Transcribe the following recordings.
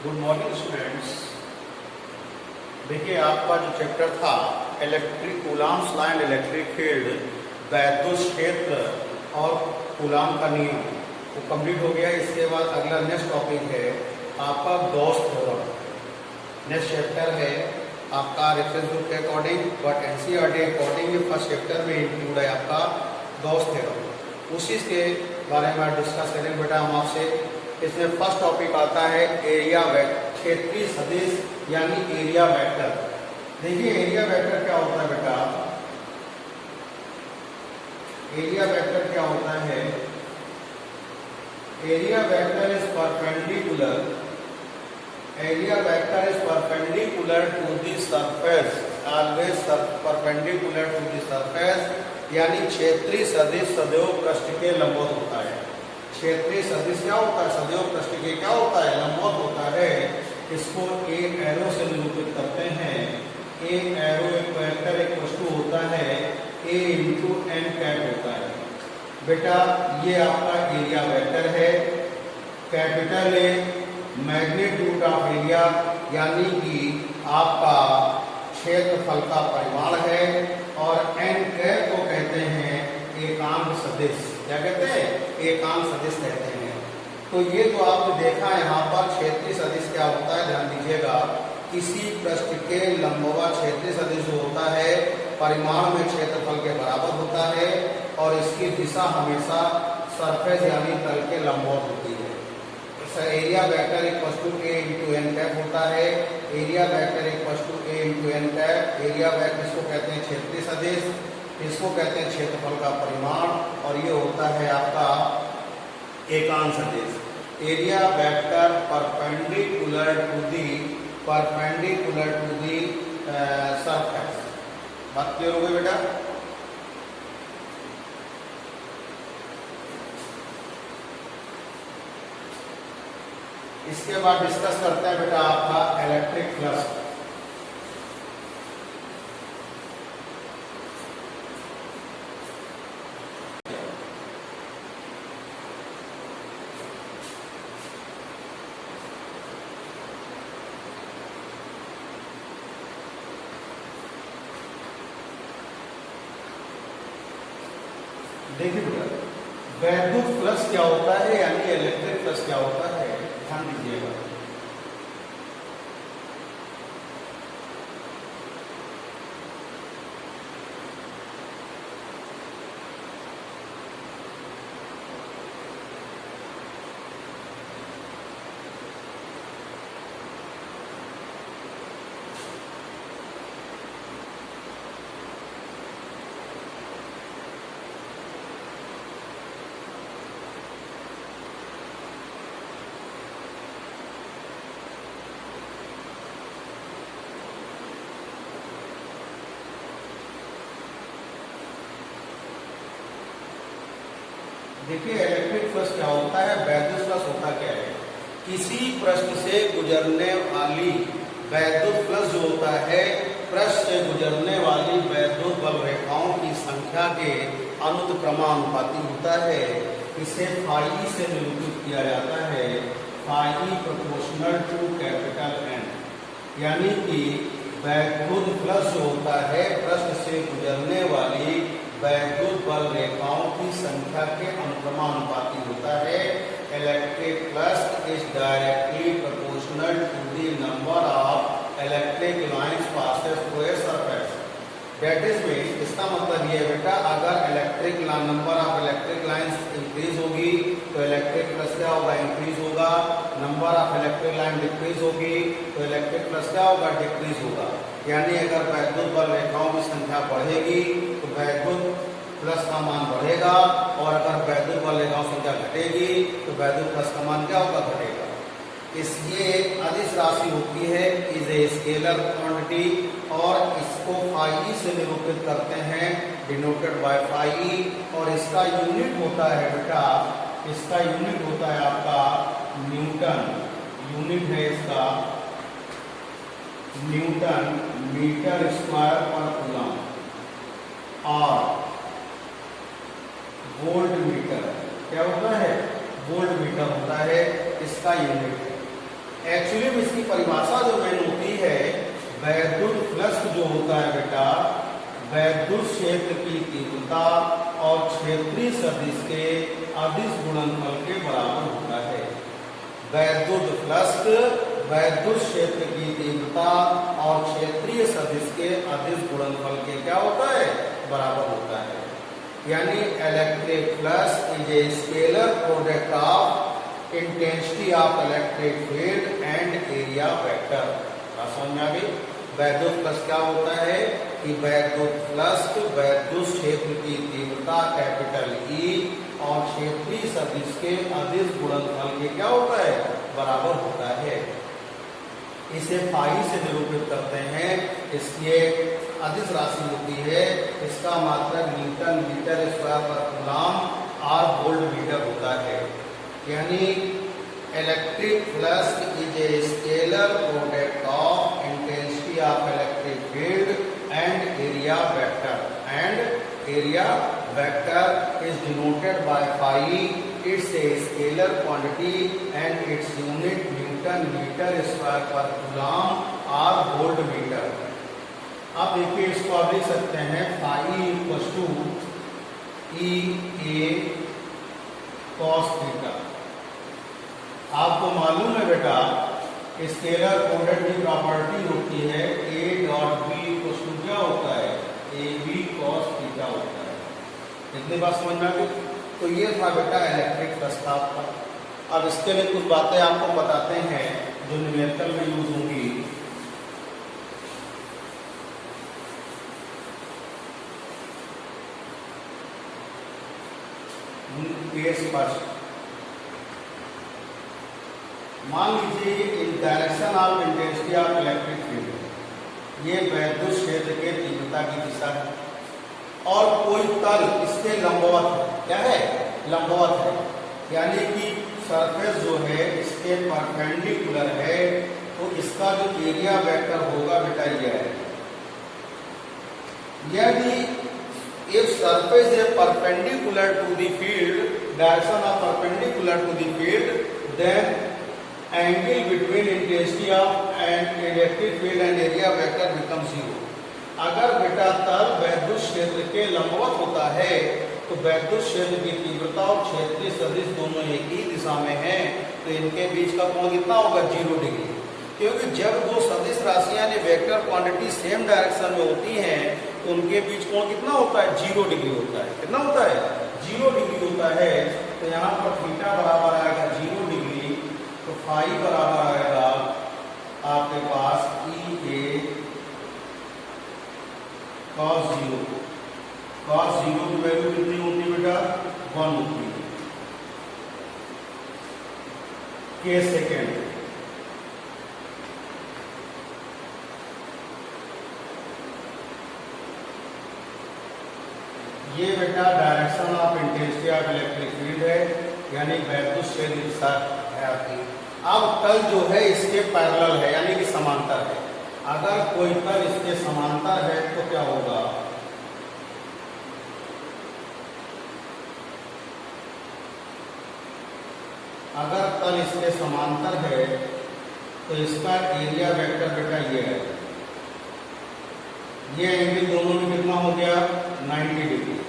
Good morning students. देखिए आपका जो चैप्टर था electric coulombs law and electric field, वैद्युत क्षेत्र और कूलाम का नियम वो कंप्लीट हो गया। इसके बाद अगला नेक्स्ट टॉपिक है आपका गॉस थ्योरम। नेक्स्ट चैप्टर है आपका रेफरेंस बुक के according, but NCERT according first chapter में इंक्लूड है आपका गॉस थ्योरम। उसी के बारे में डिस्कस करेंगे बेटा हम आपसे। इसमें फर्स्ट टॉपिक आता है एरिया वेक्टर, क्षेत्रीय सदिश यानी एरिया वेक्टर। देखिए एरिया वेक्टर क्या होता है बेटा, एरिया वेक्टर क्या होता है? Area vector is perpendicular, area vector is perpendicular to the surface, always perpendicular to the surface, यानी क्षेत्रीय सदिश सदैव पृष्ठ के लंबवत होता है। क्षेत्रीय सदिश क्या होता है? सदैव पृष्ठ के क्या होता है? लंबवत होता है। इसको ए एरो से निरूपित करते हैं। ए एरो एक वेक्टर एक वस्तु होता है, ए इंटू एन कैप होता है। बेटा ये आपका एरिया वेक्टर है। Capital A magnitude of area यानी कि आपका क्षेत्रफल का परिमाण है, और एन कैप को कहते हैं एकांक सदिश। क्या कहते हैं? एकांक सदिश कहते हैं। तो ये तो आपने देखा यहाँ पर क्षेत्रीय सदिश क्या होता है, ध्यान दीजिएगा। किसी पृष्ठ के लंबवत क्षेत्रीय सदिश जो होता है परिमाण में क्षेत्रफल के बराबर होता है, और इसकी दिशा हमेशा सरफेस यानी तल के लंबवत होती है। एरिया वेक्टर एक वस्तु ए इंटू एन कैप होता है। एरिया वेक्टर एक वस्तु A into n cap. Area vector इसको कहते हैं क्षेत्रीय सदिश, इसको कहते हैं क्षेत्रफल का परिमाण, और ये होता है आपका एकांक सदिश। Area vector perpendicular to the surface. बात क्लियर हो गई बेटा? इसके बाद डिस्कस करते हैं बेटा आपका इलेक्ट्रिक फ्लक्स। देखिए बेटा वैद्युत फ्लक्स क्या होता है यानी इलेक्ट्रिक फ्लक्स क्या होता है, ध्यान दीजिएगा। देखिए इलेक्ट्रिक फ्लक्स क्या होता है, वैद्युत फ्लक्स होता क्या है? किसी पृष्ठ से गुजरने वाली वैद्युत फ्लक्स जो होता है, पृष्ठ से गुजरने वाली वैद्युत बल रेखाओं की संख्या के अनुक्रमानुपाती होता है। इसे फाई से निरूपित किया जाता है, phi proportional to capital N. यानी कि वैद्युत फ्लक्स जो होता है पृष्ठ से गुजरने वाली वैद्युत बल रेखाओं की संख्या के अनुक्रमानुपाती होता है। Electric flux is directly proportional to the number of electric lines passes through a surface. That is mean इसका मतलब ये बेटा, अगर number of electric lines increase होगी तो इलेक्ट्रिक फ्लक्स क्या होगा? इंक्रीज होगा। Number of electric line decrease होगी तो इलेक्ट्रिक फ्लक्स क्या होगा? डिक्रीज होगा। यानी अगर वैद्युत बल रेखाओं की संख्या बढ़ेगी तो वैद्युत फ्लक्स का मान बढ़ेगा, और अगर वैद्युत बल रेखाओं की संख्या घटेगी तो वैद्युत फ्लक्स का मान क्या होगा? घटेगा। ये एक अदिश राशि होती है, इज ए स्केलर क्वांटिटी, और इसको फाई से निरूपित करते हैं, डिनोटेड बाय फाई। और इसका यूनिट होता है बेटा, इसका यूनिट होता है आपका न्यूटन। यूनिट है इसका न्यूटन मीटर स्क्वायर पर कूलम, और वोल्ट मीटर क्या होता है? वोल्ट मीटर होता है इसका यूनिट है। एक्चुअली में इसकी परिभाषा जो मेन होती है, वैद्युत फ्लक्स जो होता है बेटा, वैद्युत क्षेत्र की तीव्रता और क्षेत्रीय सदिश के अदिश गुणनफल के बराबर होता है। वैद्युत फ्लक्स वैद्युत क्षेत्र की तीव्रता और क्षेत्रीय सदिश के अदिश गुणनफल के क्या होता है, बराबर होता है। यानी electric flux is a scalar product of intensity of electric field and area vector. समझ में आ गई? वैद्युत फ्लक्स क्या होता है कि वैद्युत फ्लक्स वैद्युत क्षेत्र की तीव्रता कैपिटल ई और क्षेत्रीय सदिश के अदिश गुणनफल के क्या होता है, बराबर होता है। इसे फाई से निरूपित करते हैं। इसकी एक अदिश राशि होती है, इसका मात्रक न्यूटन मीटर स्क्वायर पर कूलम और वोल्ट मीटर होता है। यानी electric flux is a scalar product of intensity of electric field and area vector, and area vector is denoted by phi. It's a scalar quantity and its unit newton metre square पर coulomb और volt metre. अब देखिए, इसको आप लिख सकते हैं phi equal to E A cos theta. आपको मालूम है बेटा, स्केलर प्रोडक्ट की प्रॉपर्टी होती है A dot B equal to क्या होता है, ए बी कॉस थीटा होता है। इतनी बात समझ में आ गई? तो ये था बेटा इलेक्ट्रिक फ्लक्स का। अब इसके लिए कुछ बातें आपको बताते हैं जो न्यूमेरिकल में यूज होंगी। फर्स्ट, मान लीजिए इन direction of intensity of electric field, ये वैद्युत क्षेत्र के तीव्रता की दिशा है और कोई तल इसके लंबवत है। क्या है? लंबवत है। यानी कि सरफेस जो है इसके परपेंडिकुलर है, तो इसका जो एरिया वेक्टर होगा बेटा ये है। यदि if surface is perpendicular to the field, direction of perpendicular to the field, then angle between intensity of an electric field and area vector becomes zero। अगर बेटा तल वैद्युत क्षेत्र के लंबवत होता है तो वैद्युत क्षेत्र की तीव्रता और क्षेत्रीय सदिश दोनों एक ही दिशा में हैं, तो इनके बीच का कोण कितना होगा, 0 डिग्री। क्योंकि जब दो सदिश राशियां यानी वेक्टर क्वांटिटी सेम डायरेक्शन में होती हैं तो उनके बीच कोण कितना होता है, 0 डिग्री होता है। कितना होता है, 0 डिग्री होता है। तो यहाँ पर थीटा बराबर आएगा 0 डिग्री, तो फाई बराबर आएगा आपके पास ई ए cos 0। cos 0 की वैल्यू कितनी होती है बेटा, 1 होती है के सेकेंड। ये बेटा direction of intensity of electric field है, यानी वैद्युत क्षेत्र दिशा है आपकी। अब तल जो है इसके पैरेलल है, यानी कि समांतर है। अगर कोई तल इसके समांतर है तो क्या होगा, अगर तल इसके समांतर है तो इसका एरिया वेक्टर बेटा ये है। ये एंगल दोनों में कितना हो गया, 90 डिग्री।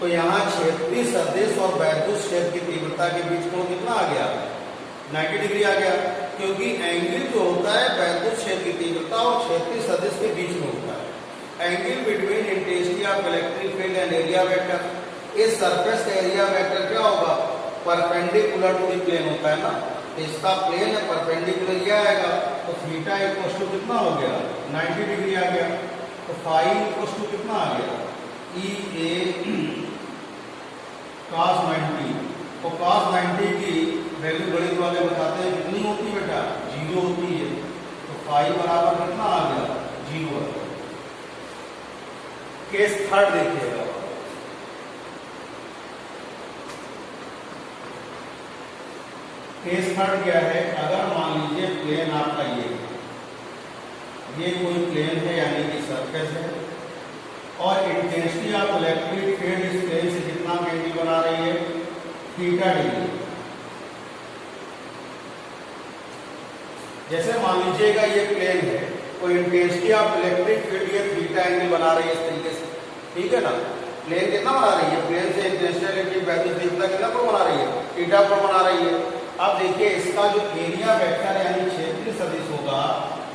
तो यहाँ क्षेत्रीय सदिश और वैद्युत क्षेत्र की तीव्रता के बीच कोण कितना आ गया, 90 डिग्री आ गया। क्योंकि एंगल जो होता है वैद्युत क्षेत्र की तीव्रता और क्षेत्रीय सदिश के बीच में होता है। Angle between intensity of electric field and area vector. इस सरफेस का एरिया वेक्टर क्या होगा, परपेंडिकुलर टू द प्लेन होता है ना, इसका प्लेन है परपेंडिकुलर ये आएगा। तो थीटा इक्वल टू कितना हो गया, 90 डिग्री आ गया। तो फाई इक्वल टू कितना आ गया, ई ए cos 90। तो cos 90 की वैल्यू गणित वाले बताते हैं कितनी होती है बेटा, 0 होती है। तो फाई बराबर कितना आ गया, 0। केस थर्ड देखिएगा। केस थर्ड क्या है, अगर मान लीजिए प्लेन आपका ये कोई प्लेन है यानी कि सरफेस है और इंटेंसिटी ऑफ इलेक्ट्रिक फील्ड इस प्लेन से कितना एंगल बना रही है, थीटा डिग्री। जैसे मान लीजिएगा ये प्लेन है, तो इंटेंसिटी ऑफ इलेक्ट्रिक फील्ड ये थीटा एंगल बना रही है इस तरीके से, ठीक है ना। प्लेन कितना बना रही है, प्लेन से इंटेंसिटी वैल्यू तीव्रता कितना पर बना रही है, थीटा पर बना रही है। अब देखिए इसका जो एरिया वेक्टर यानी क्षेत्रीय सदिश होगा,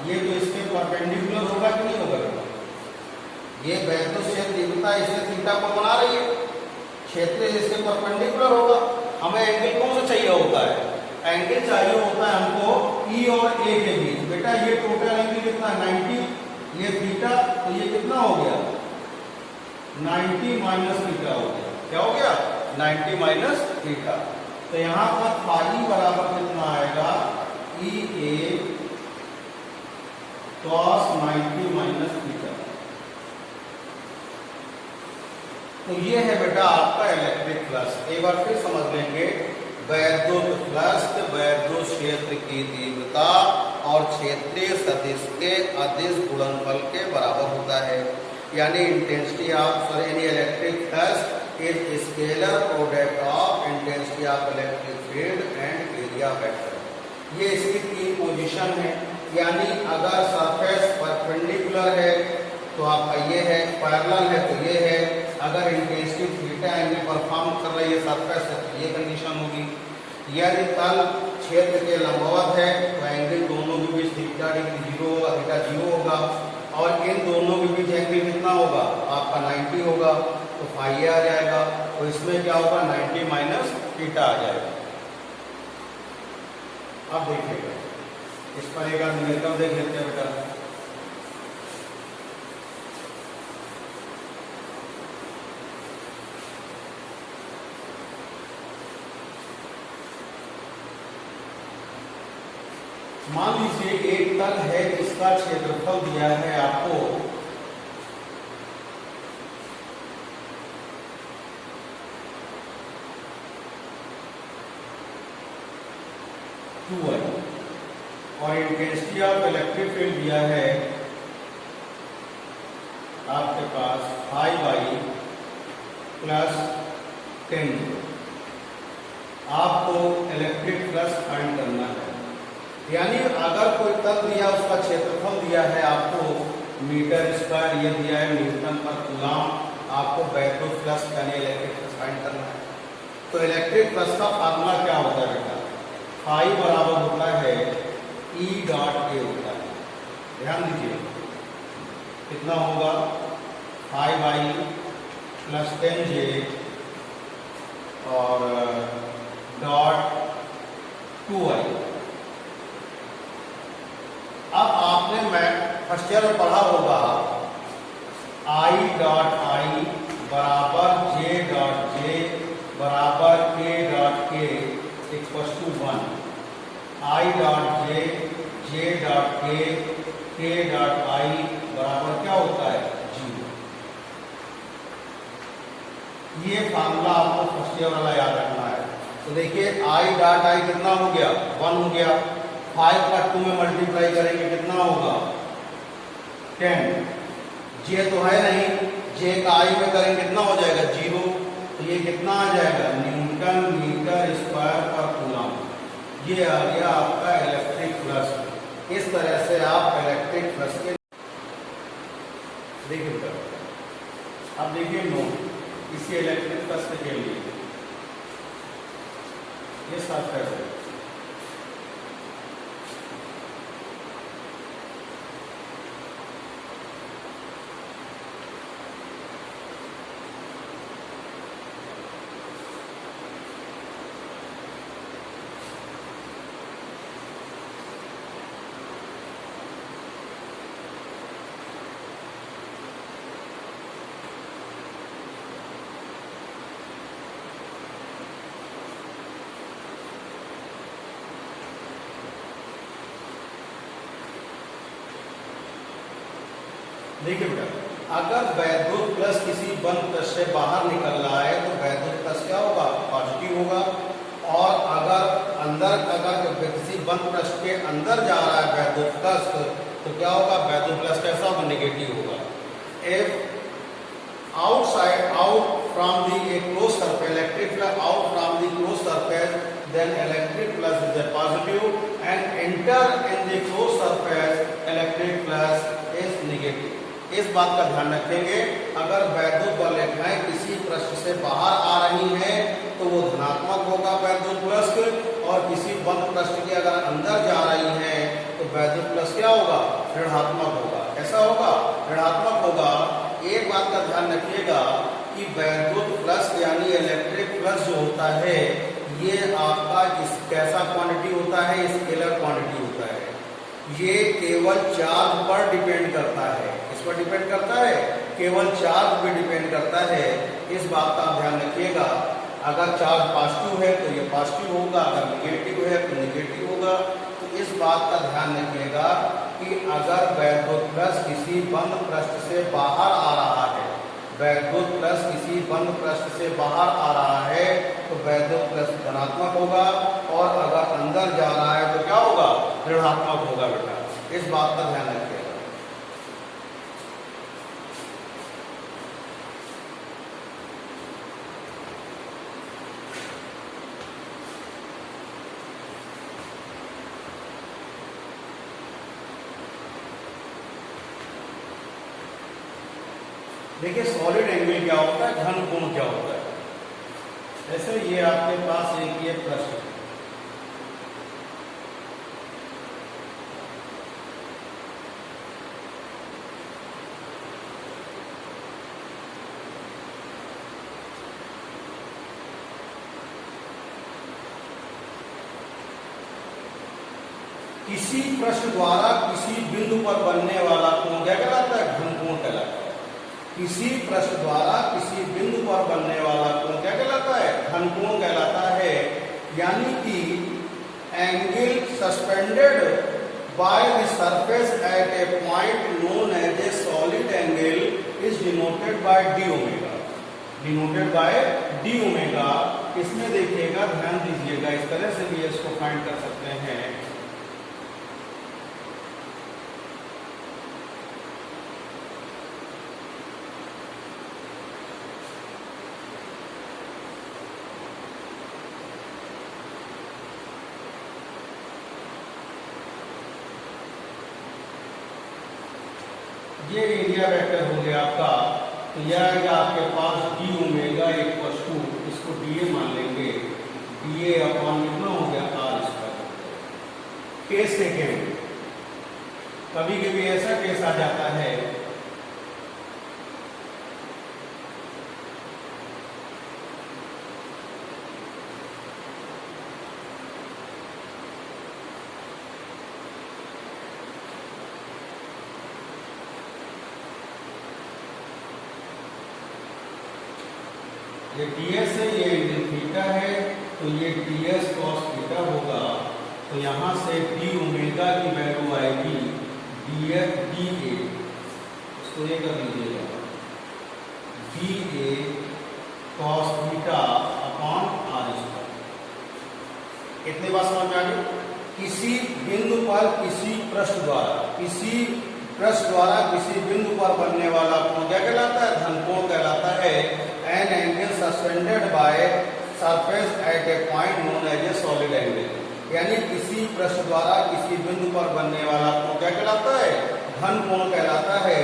ये तो इसके परपेंडिकुलर होगा कि नहीं होगा, ये वैद्युत क्षेत्र तीव्रता इससे थीटा पर बना रही है, क्षेत्रीय इसके परपेंडिकुलर होगा। हमें एंगल कौन सा चाहिए होता है, एंगल चाहिए होता है हमको E और A के बीच। बेटा ये टोटल एंगल कितना है 90, ये थीटा, तो ये कितना हो गया 90 माइनस थीटा हो गया। क्या हो गया 90 माइनस थीटा। तो यहाँ पर फाई बराबर कितना आएगा EA cos 90 माइनस थीटा। तो ये है बेटा आपका इलेक्ट्रिक फ्लक्स। एक बार फिर समझ लेंगे, वैद्युत फ्लक्स वैद्युत क्षेत्र की तीव्रता और क्षेत्रीय सदिश के अदिश गुणनफल के बराबर होता है। यानी intensity of any electric flux is scalar product of intensity of electric field and area vector. ये इसकी तीन पोजीशन है। यानी अगर सरफेस परपेंडिकुलर है तो आपका ये है, पैरेलल है तो ये है, अगर इंटेंसिटी थीटा एंगल परफॉर्म कर रही है सरफेस है तो ये कंडीशन होगी। यदि तल क्षेत्र के लंबवत है तो एंगल दोनों के बीच थीटा डिग्री 0 होगा, थीटा 0 होगा, और इन दोनों के बीच एंगल कितना होगा आपका 90 होगा, तो फाई आ जाएगा। तो इसमें क्या होगा 90 माइनस थीटा आ जाएगा। अब देखिएगा इस पर एक न्यूमेरिकल देख लेते हैं बेटा। मान लीजिए एक तल है, इसका क्षेत्रफल दिया है आपको 2i और इंटेंसिटी ऑफ इलेक्ट्रिक फील्ड दिया है आपके पास 5i प्लस 10। आपको इलेक्ट्रिक फ्लक्स फाइंड करना है। यानी अगर कोई तल दिया, उसका क्षेत्रफल दिया है आपको मीटर स्क्वायर, ये दिया है न्यूटन पर कूलम, आपको वैद्युत फ्लक्स यानी इलेक्ट्रिक फ्लक्स फाइंड करना है। तो इलेक्ट्रिक फ्लक्स का फार्मूला क्या होता है बेटा, फाई बराबर होता है E डॉट A होता है। ध्यान दीजिए कितना होगा 5i प्लस 10j और डॉट 2i। अब आपने फर्स्ट ईयर में पढ़ा होगा I डॉट I बराबर J डॉट J बराबर K dot K equal to 1। I dot J J dot K K dot I बराबर क्या होता है 0। ये फार्मूला आपको फर्स्ट ईयर वाला याद रखना है। तो देखिए I डॉट I कितना हो गया 1 हो गया, 5 का 2 में मल्टीप्लाई करेंगे कितना होगा 10। J तो है नहीं, J का I में करेंगे कितना हो जाएगा 0। तो ये कितना आ जाएगा न्यूटन मीटर स्क्वायर पर कूलम। ये आ गया आपका इलेक्ट्रिक फ्लक्स। इस तरह से आप इलेक्ट्रिक फ्लक्स के देखिए। अब देखिए नोट इसी इलेक्ट्रिक फ्लक्स के लिए ये सरफेस है। देखिए बेटा अगर वैद्युत प्लस किसी बंद पृष्ठ से बाहर निकल रहा है तो वैद्युत प्लस क्या होगा पॉजिटिव होगा, और अगर किसी बंद पृष्ठ के अंदर जा रहा है वैद्युत प्लस तो क्या होगा वैद्युत प्लस कैसा होगा नेगेटिव होगा। If out from the close surface electric flux out from the close surface then electric flux is a positive and enter in the इस बात का ध्यान रखेंगे, अगर वैद्युत बल रेखाएं किसी पृष्ठ से बाहर आ रही हैं तो वो धनात्मक होगा वैद्युत प्लस, और किसी बंद पृष्ठ के अगर अंदर जा रही हैं तो वैद्युत प्लस क्या होगा, ऋणात्मक होगा। कैसा होगा, ऋणात्मक होगा। एक बात का ध्यान रखिएगा कि वैद्युत प्लस यानी इलेक्ट्रिक प्लस जो होता है ये आपका कैसा क्वांटिटी होता है, स्केलर क्वांटिटी होता है। ये केवल चार्ज पर डिपेंड करता है। किस पर डिपेंड करता है, केवल चार्ज पर डिपेंड करता है। इस बात का ध्यान रखिएगा, अगर चार्ज पॉजिटिव है तो ये पॉजिटिव होगा, अगर निगेटिव है तो निगेटिव होगा। तो इस बात का ध्यान रखिएगा कि अगर वैद्युत प्लस किसी बंद पृष्ठ से बाहर आ रहा है, वैद्युत प्लस किसी बंद पृष्ठ से बाहर आ रहा है तो वैद्युत प्लस धनात्मक होगा, और अगर अंदर जा रहा है तो क्या होगा, ऋणात्मक होगा बेटा। इस बात का ध्यान रखिएगा। देखिए सॉलिड एंगल क्या होता है, घन कोण क्या होता है। जैसे ये आपके पास एक ये पृष्ठ है, किसी पृष्ठ द्वारा किसी बिंदु पर बनने वाला कोण क्या कहलाता है, घन कोण कहलाता है। किसी पृष्ठ द्वारा किसी बिंदु पर बनने वाला कोण क्या कहलाता है, घन कोण कहलाता है। यानी कि angle suspended by the surface at a point known as a solid angle is denoted by d omega, denoted by d omega. इसमें देखिएगा, ध्यान दीजिएगा, इस तरह से भी इसको फाइंड कर सकते हैं। ये एरिया वेक्टर हो गया आपका, तो यह आएगा आपके पास डी ओमेगा इक्वल टू, इसको डी ए मान लेंगे, डी ए अपॉन कितना हो गया, आर स्क्वायर। केस सेकेंड, कभी कभी ऐसा केस आ जाता है ये ds है, ये एंगल थीटा है, तो ये ds cos थीटा होगा। तो यहाँ से डी ओमेगा की वैल्यू आएगी df dA, इसको ये कर लीजिएगा, dA cos theta upon r square. कितनी बात समझ में आ गई। किसी बिंदु पर किसी पृष्ठ द्वारा, किसी पृष्ठ द्वारा किसी बिंदु पर बनने वाला कोण क्या कहलाता है, धन कोण कहलाता है। An angle suspended by surface at a point known as a solid angle, यानी किसी पृष्ठ द्वारा किसी बिंदु पर बनने वाला कोण क्या कहलाता है, घन कोण कहलाता है।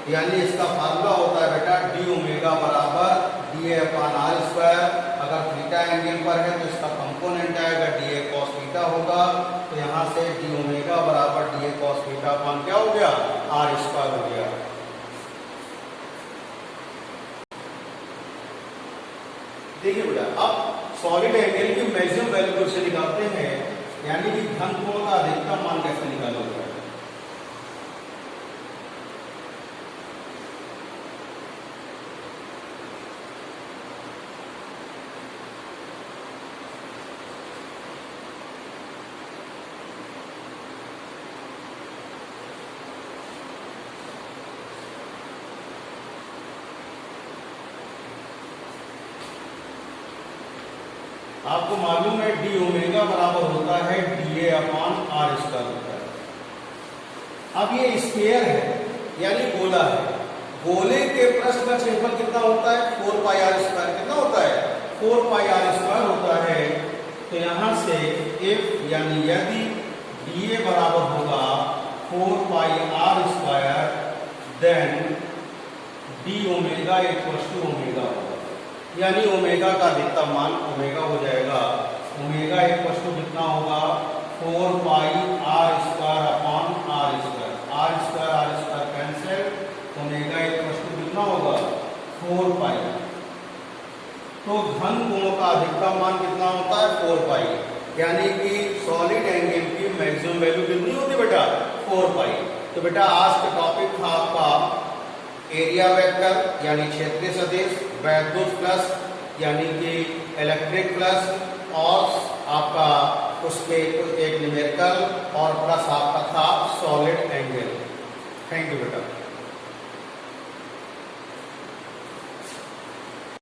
यानी इसका फार्मूला होता है बेटा डी ओमेगा बराबर d a upon r square. अगर थीटा एंगल पर है तो इसका कंपोनेंट आएगा डी ए कॉस थीटा होगा। तो यहाँ से डी ओमेगा बराबर डी ए कॉस थीटा अपॉन क्या हो गया, आर स्क्वायर हो गया। देखिए बेटा, अब सॉलिड एंगल की मैक्सिमम वैल्यू से निकालते हैं, यानी कि घन कोण का अधिकतम मान कैसे निकालोगे। आपको मालूम है डी ओमेगा बराबर होता है d a upon r square होता है। अब ये स्फीयर है यानी गोला है, गोले के पृष्ठ का क्षेत्रफल कितना होता है, 4 पाई आर स्क्वायर। कितना होता है, 4 पाई आर स्क्वायर होता है। तो यहां से इफ यानी यदि डी ए बराबर होगा 4 pi r square, then d omega equals to omega होगा, यानी ओमेगा का अधिकतम मान ओमेगा हो जाएगा। ओमेगा इक्वल्स टू कितना होगा 4 pi r square upon r square cancel, omega equals to कितना होगा 4 पाई। तो घन कोणों का अधिकतम मान कितना होता है 4 पाई, यानी कि सॉलिड एंगल की मैक्सिमम वैल्यू कितनी होती बेटा 4 पाई। तो बेटा आज का टॉपिक था आपका एरिया वेक्टर यानी क्षेत्रीय सदिश, वैद्युत फ्लक्स यानी कि इलेक्ट्रिक फ्लक्स और आपका उसके एक न्यूमेरिकल और प्लस आपका था सॉलिड एंगल। थैंक यू बेटा।